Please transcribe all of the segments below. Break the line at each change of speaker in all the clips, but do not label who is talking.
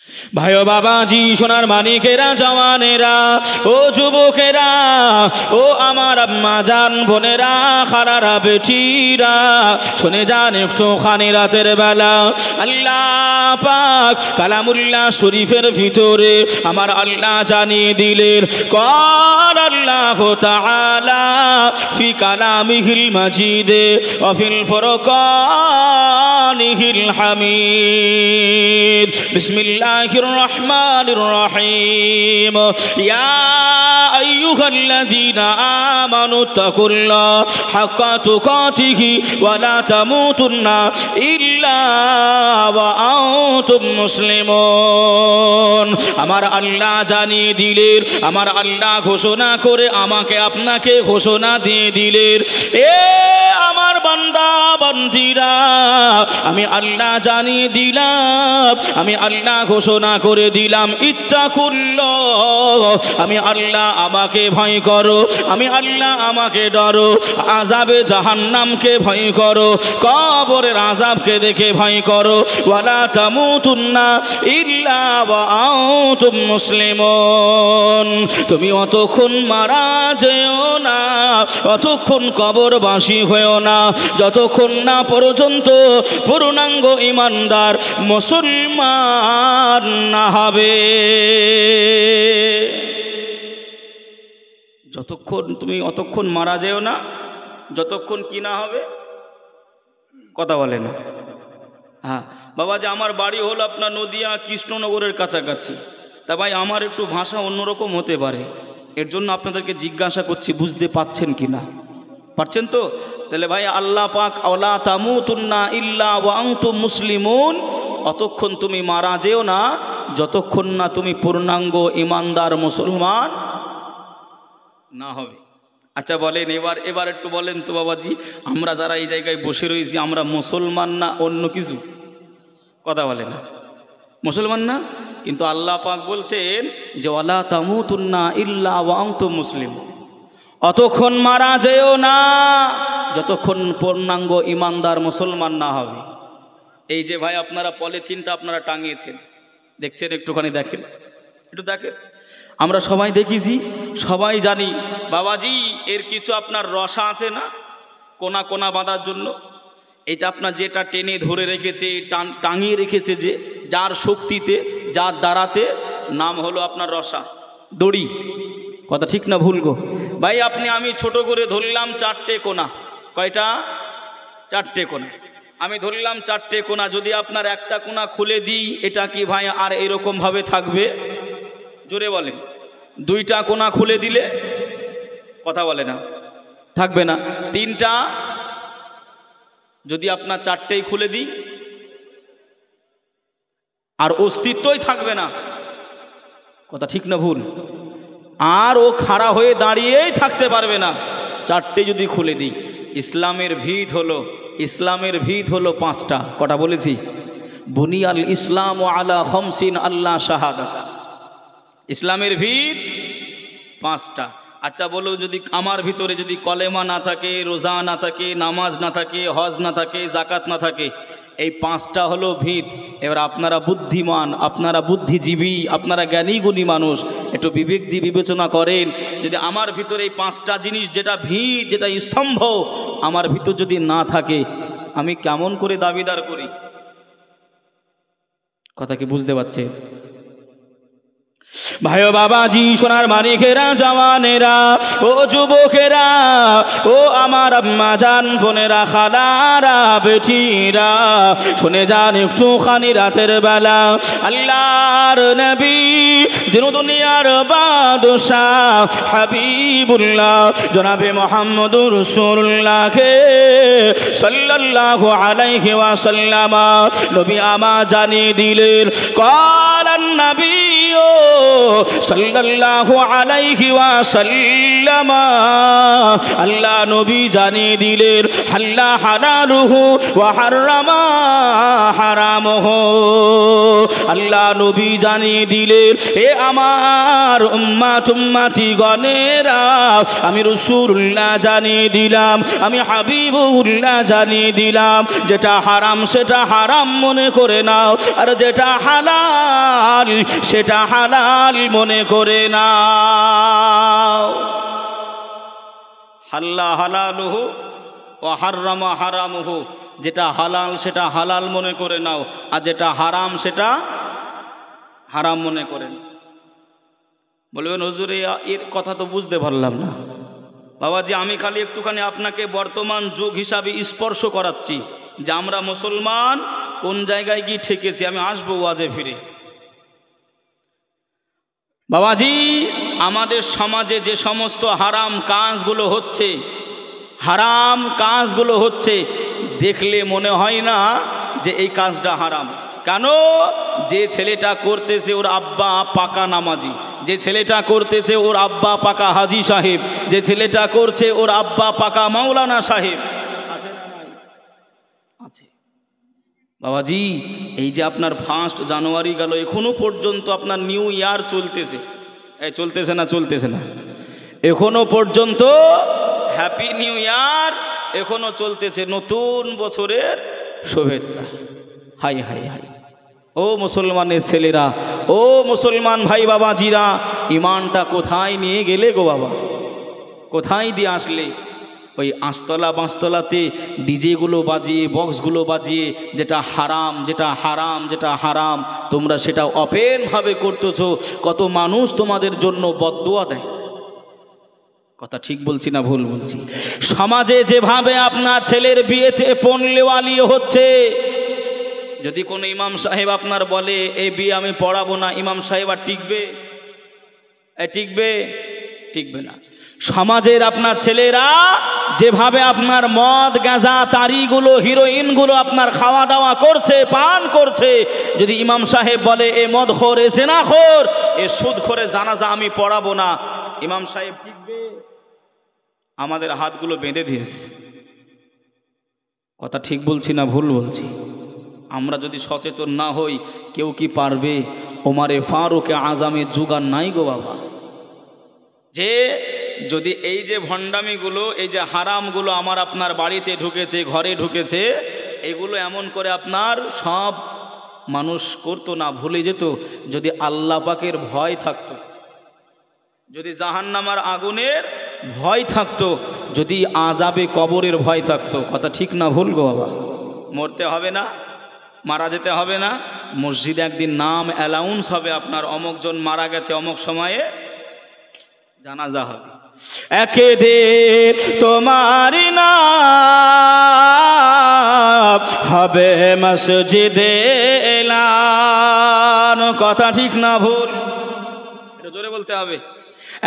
ভাই ও বাবাজি, সোনার মানিকেরা, জওয়ানেরা, ও যুবকেরা, ও আমার আম্মা জান বোনেরা, খালারা, বেটিরা, শুনে যান একটুখানি রাতের বেলা আল্লাহ পাক কালামুল্লাহ শরীফের ভিতরে আমার আল্লাহ জানিয়ে দিলেন, قال الله تعالى في كلامه المجيد وفي الفرقانه الحميد بسم الله الرحمن الرحيم يا أيها الذين آمنوا اتقوا الله حق تقاته ولا تموتن إلا وأنتم مسلمون আমার আল্লাহ জানিয়ে দিলেন, আমার আল্লাহ ঘোষণা করে আমাকে আপনাকে ঘোষণা দিয়ে দিলেন, এ আমার বান্দা বান্দীরা, আমি আল্লাহ জানিয়ে দিলাম, আমি আল্লাহ ঘোষণা করে দিলাম, ইত্তাকুল্লাহ, আমি আল্লাহ আমাকে ভয় করো, আমি আল্লাহ আমাকে ডরো, আযাবে জাহান্নামকে ভয় করো, কবরের আযাবকে দেখে ভয় করো, ওয়ালা তামুতুন্না ইল্লা ওয়া আনতুম মুসলিমুন, তুমি অতক্ষণ মারা যেও না, অতক্ষণ কবরবাসী হয়েও না, যতক্ষণ না পর্যন্ত পূর্ণাঙ্গ ঈমানদার মুসলমান না হবে। যতক্ষণ তুমি অতক্ষণ মারা যেও না, যতক্ষণ কি না হবে, কথা বলে না। হ্যাঁ বাবা, যে আমার বাড়ি হলো আপনার নদিয়া কৃষ্ণনগরের কাছাকাছি, তা ভাই আমার একটু ভাষা অন্যরকম হতে পারে, এর জন্য আপনাদেরকে জিজ্ঞাসা করছি বুঝতে পাচ্ছেন কি না, পারছেন তো? তাহলে ভাই আল্লাহ পাক ওয়ালা তামুতুন্না ইল্লা ওয়া আনতুম মুসলিমুন, অতক্ষণ তুমি মারা যেও না যতক্ষণ না তুমি পূর্ণাঙ্গ ঈমানদার মুসলমান না হবে। আচ্ছা বলেন, এবার একটু বলেন তো বাবাজি, আমরা যারা এই জায়গায় বসে রয়েছি আমরা মুসলমান না অন্য কিছু? কথা বলে না, মুসলমান না? কিন্তু আল্লাহ পাক বলছেন যে ওয়ালা তামুতুন্না ইল্লা ওয়া আনতুম মুসলিমুন, অতক্ষণ মারা যেও না যতক্ষণ পূর্ণাঙ্গ ঈমানদার মুসলমান না হবে। এই যে ভাই আপনারা পলিথিনটা আপনারা টাঙিয়েছেন, দেখছেন, একটুখানি দেখেন, একটু দেখেন, আমরা সবাই দেখেছি, সবাই জানি বাবাজি এর কিছু আপনার রসা আছে না, কোনা কোনা বাঁধার জন্য, এটা আপনার যেটা টেনে ধরে রেখেছে, টাঙিয়ে রেখেছে, যে যার শক্তিতে, যার দ্বারাতে, নাম হলো আপনার রসা, দড়ি। কথা ঠিক না ভুল গো ভাই? আমি ছোট করে ধরলাম 4টে কোনা, কয়টা? 4টে কোনা আমি ধরলাম, 4টে কোনা, যদি আপনার একটা কোনা খুলে দিই এটা কি ভাই আর এরকম ভাবে থাকবে? জোরে বলেন। 2টা কোনা খুলে দিলে, কথা বলে না, থাকবে না। 3টা যদি আপনার 4টেই খুলে দিই আর অস্তিত্বই থাকবে না, কথা ঠিক না ভুল? আর ও খাড়া হয়ে দাঁড়িয়েই থাকতে পারবে না, 4টে যদি খুলে দিই। ইসলামের ভিত হলো 5টা, কটা বলেছি? বুনিয়াল ইসলাম আলা খামসিন আল্লাহ শাহাদাত, ইসলামের ভিত 5টা। আচ্ছা বলো, যদি আমার ভিতরে যদি কলেমা না থাকে, রোজা না থাকে, নামাজ না থাকে, হজ না থাকে, জাকাত না থাকে, এই 5টা হলো ভিত। এবার আপনারা বুদ্ধিমান, আপনারা বুদ্ধিজীবী, আপনারা জ্ঞানী গুণী মানুষ, একটু বিবেক দিয়ে বিবেচনা করেন, যদি আমার ভিতরে এই 5টা জিনিস, যেটা ভিত, যেটা স্তম্ভ, আমার ভিতর যদি না থাকে, আমি কেমন করে দাবিদার করি? কথা কি বুঝতে পারছে? ভাই ও বাবাজি, সোনার মানিকেরা, জওয়ানেরা, ও যুবকেরা, ও আমার আম্মা জান বোনেরা, খালারা, বেটিরা, শুনে যান একটুখানি রাতের বেলা আল্লাহর নবী, দিন দুনিয়ার বাদশাহ, হাবিবুল্লাহ জনাবে মুহাম্মদুর রাসূলুল্লাহকে সাল্লাল্লাহু আলাইহি ওয়াসাল্লাম নবী আমা জানিয়ে দিলেন, কালান নবী সাল্লাল্লাহু আলাইহি ওয়াসাল্লাম, আল্লাহ নবী জানিয়ে দিলেন, হাল্লা হালালুহু ওয়া হারামা হারামুহু, আল্লাহ নবী জানিয়ে দিলেন, এ আমার উম্মতি গণেরা, আমি রাসূলুল্লাহ জানিয়ে দিলাম, আমি হাবিবুল্লাহ জানিয়ে দিলাম, যেটা হারাম সেটা হারাম মনে করে নাও, আর যেটা হালাল হালাল সেটা হালাল মনে করে নাও। হাল্লা হালালুহু ওয়া হাররামা হারামুহু, যেটা হালাল সেটা হালাল মনে করে নাও, আর যেটা হারাম সেটা হারাম মনে করে নাও। বলবেন হুজুর এর কথা তো বুঝতে পারলাম না। বাবাজি আমি খালি একটুখানি আপনাকে বর্তমান যুগ হিসাবে স্পর্শ করাচ্ছি যে আমরা মুসলমান কোন জায়গায় গিয়ে ঠেকেছি। আমি আসবো ওয়াজে ফিরে। বাবাজি আমাদের সমাজে যে সমস্ত হারাম কাজগুলো হচ্ছে, হারাম কাজগুলো হচ্ছে, দেখলে মনে হয় না যে এই কাজটা হারাম। কেন? যে ছেলেটা করতেছে ওর আব্বা পাকা নামাজি, যে ছেলেটা করতেছে ওর আব্বা পাকা হাজি সাহেব, যে ছেলেটা করছে ওর আব্বা পাকা মাওলানা সাহেব। আছে না নাই? আছে। বাবাজি এই যে আপনার 1 জানুয়ারি গেল, এখনো পর্যন্ত আপনার নিউ ইয়ার চলতেছে। এই চলতেছে না? চলতেছে না? এখনো পর্যন্ত হ্যাপি নিউ ইয়ার এখনো চলতেছে, নতুন বছরের শুভেচ্ছা। High high high. ও মুসলমানের ছেলেরা, ও মুসলমান ভাই বাবাজিরা, ইমানটা কোথায় নিয়ে গেলে গো বাবা? কোথায় দিয়ে আসলে? ওই আঁশতলা বাঁশতলাতে ডিজেগুলো বাজিয়ে, বক্সগুলো বাজিয়ে, যেটা হারাম যেটা হারাম যেটা হারাম, তোমরা সেটা ওপেনভাবে করতেছো। কত মানুষ তোমাদের জন্য বদদুয়া দেয়। কথা ঠিক বলছি না ভুল বলছি? সমাজে যেভাবে আপনার ছেলের বিয়েতে পনলেওয়ালি হচ্ছে, যদি কোনো ইমাম সাহেব আপনার বলে এই বিয়ে আমি পড়াবো না, ইমাম সাহেব আর টিকবে? টিকবে? টিকবে না। সমাজের আপনার ছেলেরা যেভাবে আপনার মদ গাঁজা তারিগুলো হিরোইনগুলো আপনার খাওয়া দাওয়া করছে, পান করছে, যদি ইমাম সাহেব বলে এ মদখোর, এ জেনাখোর, এ সুদখোরে জানাজা আমি পড়াবো না, ইমাম সাহেব টিকবে? আমাদের হাতগুলো বেঁধে দিয়েছে। কথা ঠিক বলছি না ভুল বলছি? আমরা যদি সচেতন না হই, কেউ কি পারবে? ওমারে ফারুকে আজামে জুগার নাই গো বাবা, যে যদি এই যে ভণ্ডামিগুলো, এই যে হারামগুলো আমার আপনার বাড়িতে ঢুকেছে, ঘরে ঢুকেছে, এগুলো এমন করে আপনার সব মানুষ করতো না, ভুলে যেত। যদি আল্লাহ পাকের ভয় থাকতো, যদি জাহান্নামের আগুনের ভয় থাকতো, যদি আযাবে কবরের ভয় থাকতো, কথা ঠিক না ভুল গো বাবা? মরতে হবে না, মারা যেতে হবে না, মসজিদে একদিন নাম অ্যালাউন্স হবে আপনার, অমুকজন মারা গেছে অমুক সময়ে, জানাজা হবে। একদিন তোমার নাম হবে মসজিদে এলান, কথা ঠিক না ভুল? এটা জোরে বলতে হবে।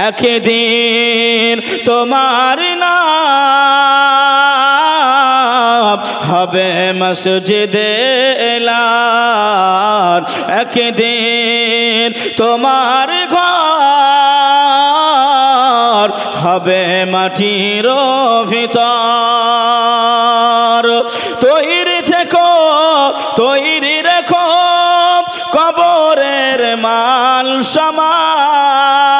একদিন তোমার নাম হবে মসজিদে এলান, একদিন তোমার ঘর হবে মাটির ভিতর। তৈরি থেকো, তৈরি রেখো কবরের মাল সামান,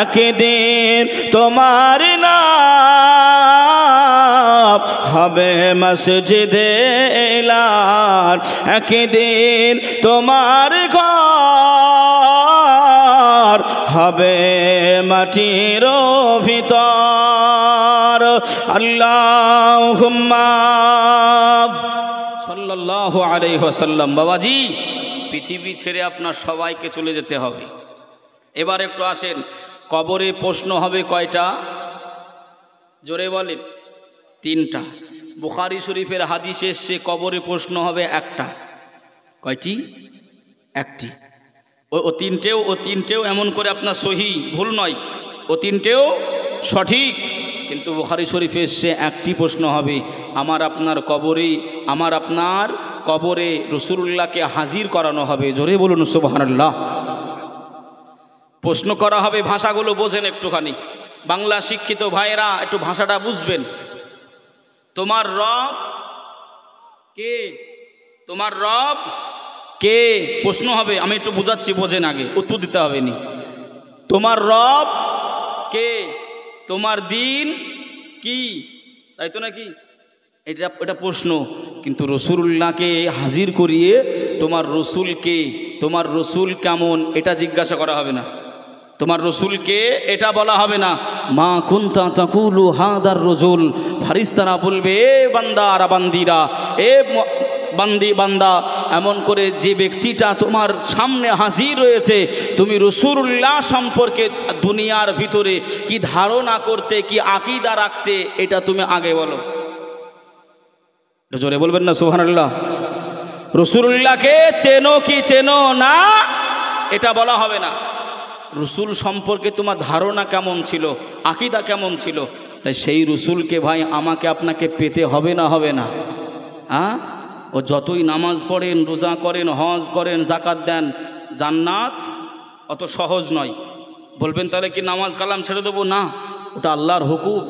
একদিন তোমার নাম হবে মসজিদে এলান, একদিন তোমার ঘর হবে মাটির ভিতর। আল্লাহুম্মা সাল্লাল্লাহু আলাইহি ওয়াসাল্লাম। বাবাজি পৃথিবী ছেড়ে আপনার সবাইকে চলে যেতে হবে। এবার একটু আসেন, কবরে প্রশ্ন হবে কয়টা? জোরে বলেন। 3টা। বুখারী শরীফের হাদিসে এসছে কবরে প্রশ্ন হবে একটা। কয়টি? একটি। ও তিনটেও এমন করে আপনার সহি, ভুল নয়, ও তিনটেও সঠিক, কিন্তু বুখারী শরীফে এসছে একটি প্রশ্ন হবে। আমার আপনার কবরে রাসূলুল্লাহকে হাজির করানো হবে। জোরে বলুন সুবহানাল্লাহ। প্রশ্ন করা হবে, ভাষাগুলো বোঝেন একটুখানি, বাংলা শিক্ষিত ভাইয়েরা একটু ভাষাটা বুঝবেন। তোমার রব কে? তোমার রব কে? প্রশ্ন হবে, আমি একটু বোঝাচ্ছি, বোঝেন আগে, উত্তর দিতে হবে নি। তোমার রব কে? তোমার দিন কি? তাই তো নাকি? এটা প্রশ্ন। কিন্তু রসুলুল্লাহকে হাজির করিয়ে তোমার রসুলকে, তোমার রসুল কেমন, এটা জিজ্ঞাসা করা হবে না। তোমার রসুলকে এটা বলা হবে না, মা কুনতা তাকুলু হাদার রজুল। ফারিস্তারা বলবে, এ বান্দা আর বান্দিরা, এ বান্দি বান্দা, এমন করে যে ব্যক্তিটা তোমার সামনে হাজির রয়েছে, তুমি রসুলুল্লাহ সম্পর্কে দুনিয়ার ভিতরে কি ধারণা করতে, কি আকীদা রাখতে, এটা তুমি আগে বলো। জোরে বলবেন না সুবহানাল্লাহ। রসুলুল্লাহকে চেনো কি চেনো না, এটা বলা হবে না। রসুল সম্পর্কে তোমার ধারণা কেমন ছিল, আকীদা কেমন ছিল, তাই সেই রসুলকে ভাই আমাকে আপনাকে পেতে হবে না, হবে না? হ্যাঁ, ও যতই নামাজ পড়েন, রোজা করেন, হজ করেন, যাকাত দেন, জান্নাত অত সহজ নয়। বলবেন তাহলে কি নামাজ কালাম ছেড়ে দেবো? না, ওটা আল্লাহর হুকুম,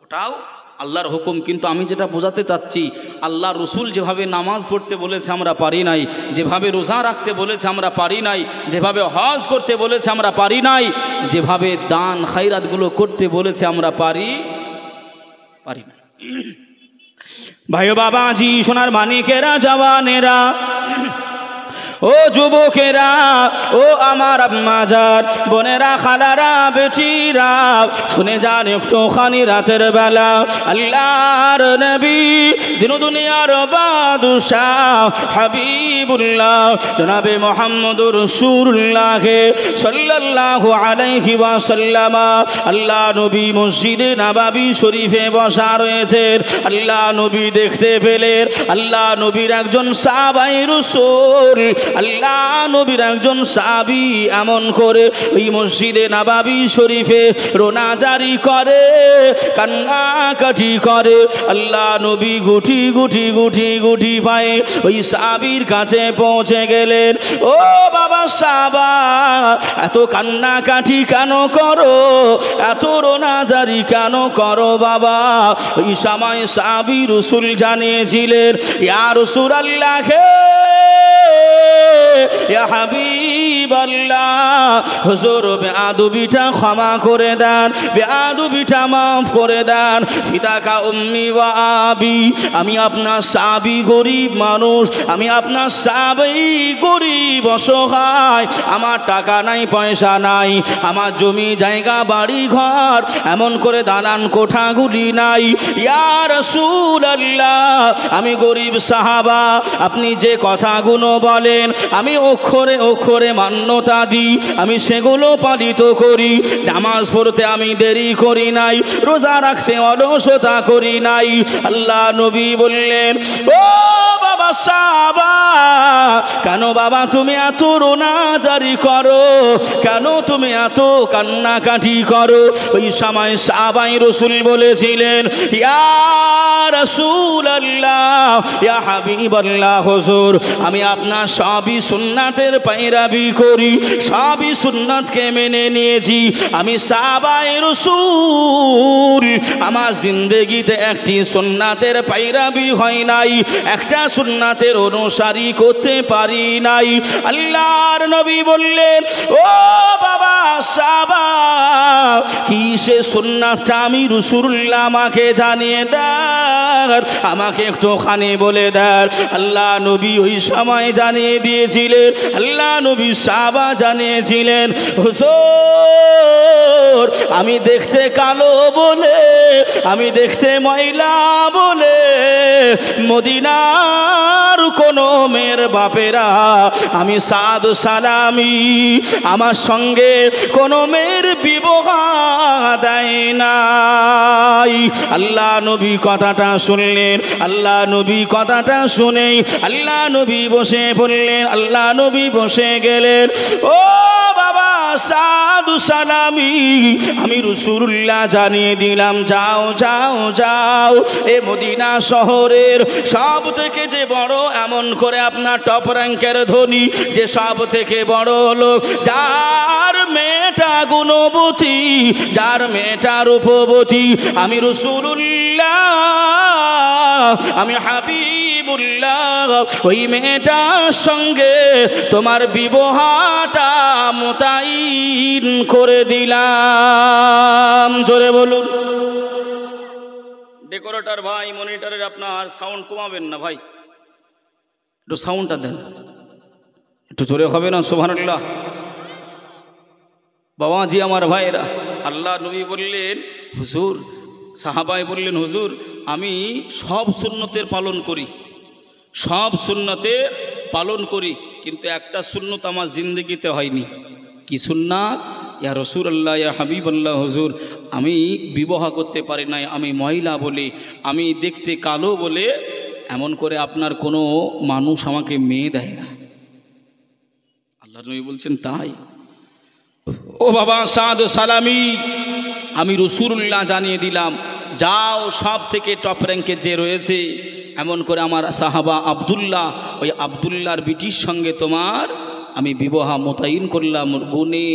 ওটাও আল্লাহর হুকুম। কিন্তু আমি যেটা বোঝাতে চাচ্ছি, আল্লাহ রসুল যেভাবে নামাজ পড়তে বলেছে আমরা পারি নাই, যেভাবে রোজা রাখতে বলেছে আমরা পারি নাই, যেভাবে হজ করতে বলেছে আমরা পারি নাই, যেভাবে দান খায়রাতগুলো করতে বলেছে আমরা পারি না। ভাই বাবাজি, সোনার মানিকেরা, জওয়ানেরা, ও যুবকেরা, ও আমার আম্মাজান, বোনেরা, খালারা, বেটিরা, শুনে যান একটুখানি রাতের বেলা আল্লাহর নবী, দিন দুনিয়ার বাদশাহ হাবিবুল্লাহ জনাবে মুহাম্মদুর রাসূলুল্লাহ সাল্লাল্লাহু আলাইহি ওয়াসাল্লাম, আল্লাহ নবী মসজিদে নববী শরীফে বসা রয়েছেন। আল্লাহ নবী দেখতে পেলেন আল্লাহ নবীর একজন সাহাবায়ে রাসূল, আল্লাহ নবীর একজন সাহাবী এমন করে ওই মসজিদে নববী শরীফে রোনা জারি করে, কান্নাকাটি করে। আল্লাহ নবী গুটি গুটি গুটি গুটি পায়ে ওই সাহাবীর কাছে পৌঁছে গেলেন। ও বাবা সাহাবা, এত কান্নাকাটি কেন করো, এত রোনা জারি কেন করো বাবা? ওই সময় সাহাবী রাসূল জানিয়েছিলেন, ইয়া রাসূলুল্লাহ, ইয়া হাবিবাল্লাহ, হুজুর বেয়াদবিটা ক্ষমা করে দেন, বেয়াদবিটা মাফ করে দেন। ফিদাকা উম্মি ওয়া আবি, আমি আপনার সাহাবী, গরিব মানুষ, আমি আপনার সাহাবী, গরিব অসহায়, আমার টাকা নাই, পয়সা নাই, আমার জমি জায়গা বাড়ি ঘর, এমন করে দালান কোঠাগুলি নাই। ইয়া রাসূলুল্লাহ, আমি গরিব সাহাবা, আপনি যে কথাগুলো বলেন আমি অক্ষরে অক্ষরে মান্যতা দিই, আমি সেগুলো পালিত করি। নামাজ পড়তে আমি দেরি করি নাই, রোজা রাখতে অলসতা করি নাই। আল্লাহ নবী বললেন, ও বাবা সাহাবা, কেন বাবা তুমি এত রোনা জারি করো, কেন তুমি এত কান্নাকাটি করো? ওই সময় সাহাবায়ে রাসূল বলেছিলেন, ইয়া রাসূলুল্লাহ, ইয়া হাবিবাল্লাহ, হুজুর আমি আপনার সবই সুন্নাতের পায়রাবি করি, সবই সুন্নাতকে মেনে নিয়েছি। আমি সাহাবায়ে রাসূল, আমার জিন্দেগিতে একটি সুন্নাতের পায়রাবি হয় নাই, একটা সুন্নাতের অনুসারী করতে পারি নাই। আল্লাহর নবী বললেন, ও বাবা সাহাবা, কি সে সুন্নাতটা আমি রাসূলুল্লাহ আমাকে জানিয়ে দেন, আমাকে একটুখানি বলে দেন। আল্লাহ নবী ওই সময় জানিয়ে দিয়েছিলেন, আল্লাহ নবী সাহাবা জানিয়েছিলেন, হুজুর আমি দেখতে কালো বলে, আমি দেখতে ময়লা বলে মদিনার কোন মেয়ের বাপেরা আমি সাদ সালামি আমার সঙ্গে কোন মেয়ের বিবাহ দেয় নাই। আল্লাহ নবী কথাটা শুনলেন, আল্লাহ নবী কথাটা শুনে আল্লাহ নবী বসে পড়লেন, আল্লাহ নবী বসে গেলেন। ও বাবা সাদু সালামি, আমি রাসূলুল্লাহ জানিয়ে দিলাম, যাও যাও যাও, এ মদিনা শহরের সব থেকে যে বড়, এমন করে আপনার টপ র্যাঙ্কের ধনী, যে সব থেকে বড় লোক, যার মেয়েটা গুণবতী, যার মেয়েটা রূপবতী, আমি রাসূলুল্লাহ, আমি হাবিবুল্লাহ, ওই মেয়েটার সঙ্গে তোমার বিবাহটা মোতায়েন করে দিলাম। জোরে বলুন। ডেকোরেটর ভাই, মনিটরের আপনার সাউন্ড কমাবেন না ভাই, একটু সাউন্ডটা দেন, একটু জোরে হবে না? সুবহানাল্লাহ। বাবাজি আমার ভাইরা, আল্লাহ নবী বললেন হুজুর, সাহাবাই বললেন হুজুর আমি সব সুন্নতের পালন করি, সব সুন্নতের পালন করি, কিন্তু একটা সুন্নত আমার জিন্দগিতে হয়নি। কি সুন্নাত? ইয়া রাসূলুল্লাহ, ইয়া হাবিবাল্লাহ, হুজুর আমি বিবাহ করতে পারি নাই, আমি মহিলা বলে, আমি দেখতে কালো বলে, এমন করে আপনার কোনো মানুষ আমাকে মেয়ে দেয় না। আল্লাহ নবী বলছেন তাই? ও বাবা সাদ সালামি, আমি রাসূলুল্লাহ জানিয়ে দিলাম, যাও সব থেকে টপ র্যাঙ্কে যে রয়েছে, এমন করে আমার সাহাবা আব্দুল্লাহ, ওই আব্দুল্লাহর বিটির সঙ্গে তোমার আমি বিবাহ মোতায়েন করলাম, গুণে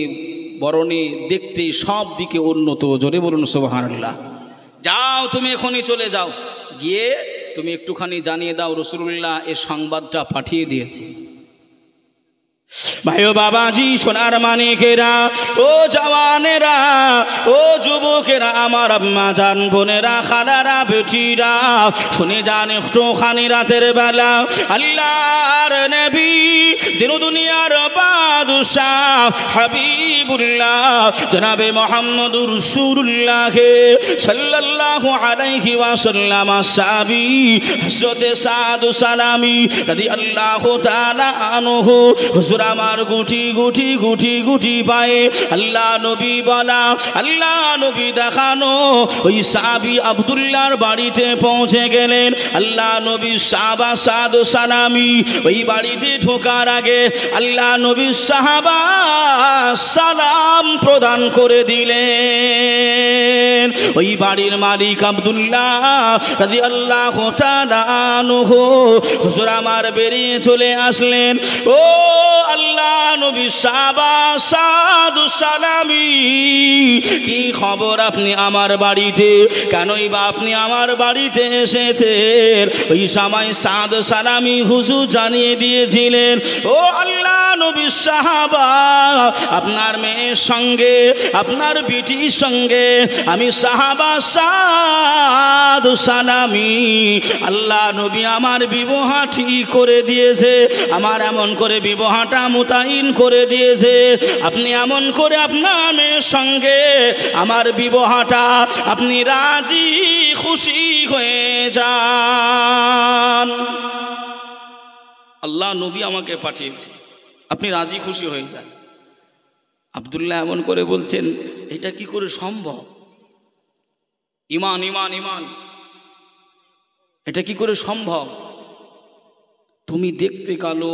বরণে দেখতে সব দিকে উন্নত। জোরে বলুন সুবহানাল্লাহ। যাও তুমি এখনই চলে যাও, গিয়ে তুমি একটুখানি জানিয়ে দাও রাসূলুল্লাহ এ সংবাদটা পাঠিয়ে দিয়েছে। ভাইও বাবাজি, সোনার মানিকেরা, ও জওয়ানেরা, ও যুবকেরা, আমার আম্মা জান, বোনেরা, খালারা, বেটিরা, শুনে যান একটুখানি রাতের বেলা আল্লাহর নবী, দিন দুনিয়ার বাদশাহ হাবিবুল্লাহ জনাবে মুহাম্মদুর রাসূলুল্লাহ সাল্লাল্লাহু আলাইহি ওয়াসাল্লাম সাহাবী হযরতে সাদ সালামি রাদিয়াল্লাহু তাআলা আনহু, হুজুর আমার গুটি গুটি গুটি গুটি পায়ে আল্লাহ নবী বলা, আল্লাহ নবী দেখানো ওই সাহাবী আব্দুল্লাহর বাড়িতে পৌঁছে গেলেন। আল্লাহ নবী সাহাবা সাদ সালামি ওই বাড়িতে ঢোকার আগে আল্লাহ নবী সাহাবা সালাম প্রদান করে দিলেন। ওই বাড়ির মালিক আব্দুল্লাহ রাদিয়াল্লাহু তাআলা আনহু, হুজুর আমার বেরিয়ে চলে আসলেন। ও আল্লাহ নবী সাহাবা সাদ সালামি, কি খবর আপনি আমার বাড়িতে, কেনই বা আপনি আমার বাড়িতে এসেছেন? ওই সময় সাদ সালামি হুজুর জানিয়ে দিয়েছিলেন, ও আল্লাহ নবী সাহাবা, আপনার মেয়ের সঙ্গে, আপনার বিটির সঙ্গে আমি সাহাবা সাদ সালামি, আল্লাহ নবী আমার বিবাহ ঠিক করে দিয়েছে, আমার এমন করে বিবাহটা মোতায়েন করে দিয়েছে, আপনি এমন করে আপনার মেয়ের সঙ্গে আমার বিবাহটা আপনি রাজি খুশি হয়ে যান। আল্লাহ নবী আমাকে পাঠিয়েছে, আপনি রাজি খুশি হয়ে যান। আব্দুল্লাহ এমন করে বলছেন, এটা কি করে সম্ভব? ইমান ইমান ইমান, এটা কি করে সম্ভব? তুমি দেখতে কালো,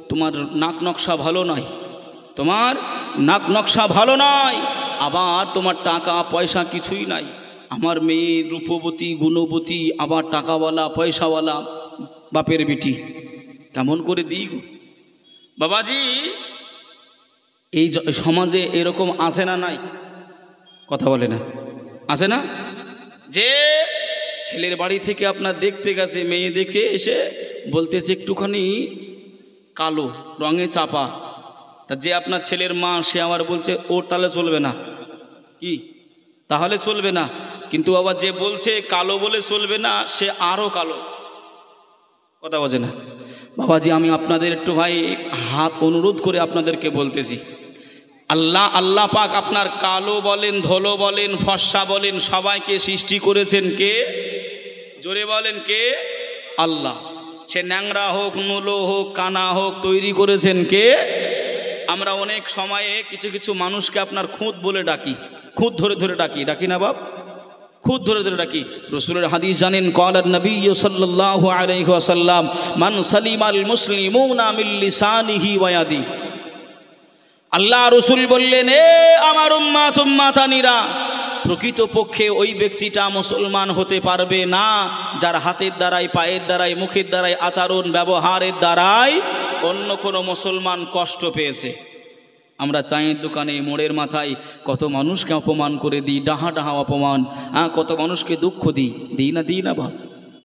তোমার নাক নকশা ভালো নয়, তোমার নাক নকশা ভালো নয়, আবার তোমার টাকা পয়সা কিছুই নাই। আমার মেয়ে রূপবতী গুণবতী, আবার টাকাওয়ালা পয়সাওয়ালা বাপের বেটি, কেমন করে দিই গো? বাবাজি, এই সমাজে এরকম আসে না? নাই? কথা বলে না? আসে না? যে ছেলের বাড়ি থেকে আপনার দেখতে গেছে, মেয়ে দেখে এসে বলতেছে একটুখানি কালো, রঙে চাপা, তা যে আপনার ছেলের মা, সে আবার বলছে ওর তাহলে চলবে না। কি তাহলে চলবে না? কিন্তু আবার যে বলছে কালো বলে চলবে না, সে আরও কালো। কথা বোঝে না? বাবাজি, আমি আপনাদের একটু ভাই হাত অনুরোধ করে আপনাদেরকে বলতেছি, আল্লাহ পাক আপনার কালো বলেন, ধলো বলেন, ফর্সা বলেন, সবাইকে সৃষ্টি করেছেন কে? জোরে বলেন কে? আল্লাহ। সে ন্যাংরা হোক, নুলো হোক, কানা হোক, তৈরি করেছেন কে? আমরা অনেক সময়ে কিছু কিছু মানুষকে আপনার খুঁত বলে ডাকি, খুঁত ধরে ধরে ডাকি, ডাকি না বাপ? খুদ ধরে ধরে ডাকি। রাসূলের হাদিস জানেন, ক্বালান নবী সাল্লাল্লাহু আলাইহি ওয়াসাল্লাম, মান সালিমাল মুসলিমুনা মিন লিসানিহি ওয়া ইয়াদিহি। আল্লাহ রসুল বললেন, এ আমার উম্মাত উম্মাতানিরা, প্রকৃতপক্ষে ওই ব্যক্তিটা মুসলমান হতে পারবে না যার হাতের দ্বারাই, পায়ের দ্বারাই, মুখের দ্বারাই, আচরণ ব্যবহারের দ্বারাই অন্য কোনো মুসলমান কষ্ট পেয়েছে। আমরা চায়ের দোকানে, মোড়ের মাথায় কত মানুষকে অপমান করে দিই, ডাহা ডাহা অপমান, কত মানুষকে দুঃখ দিই না? দিই না বাপ?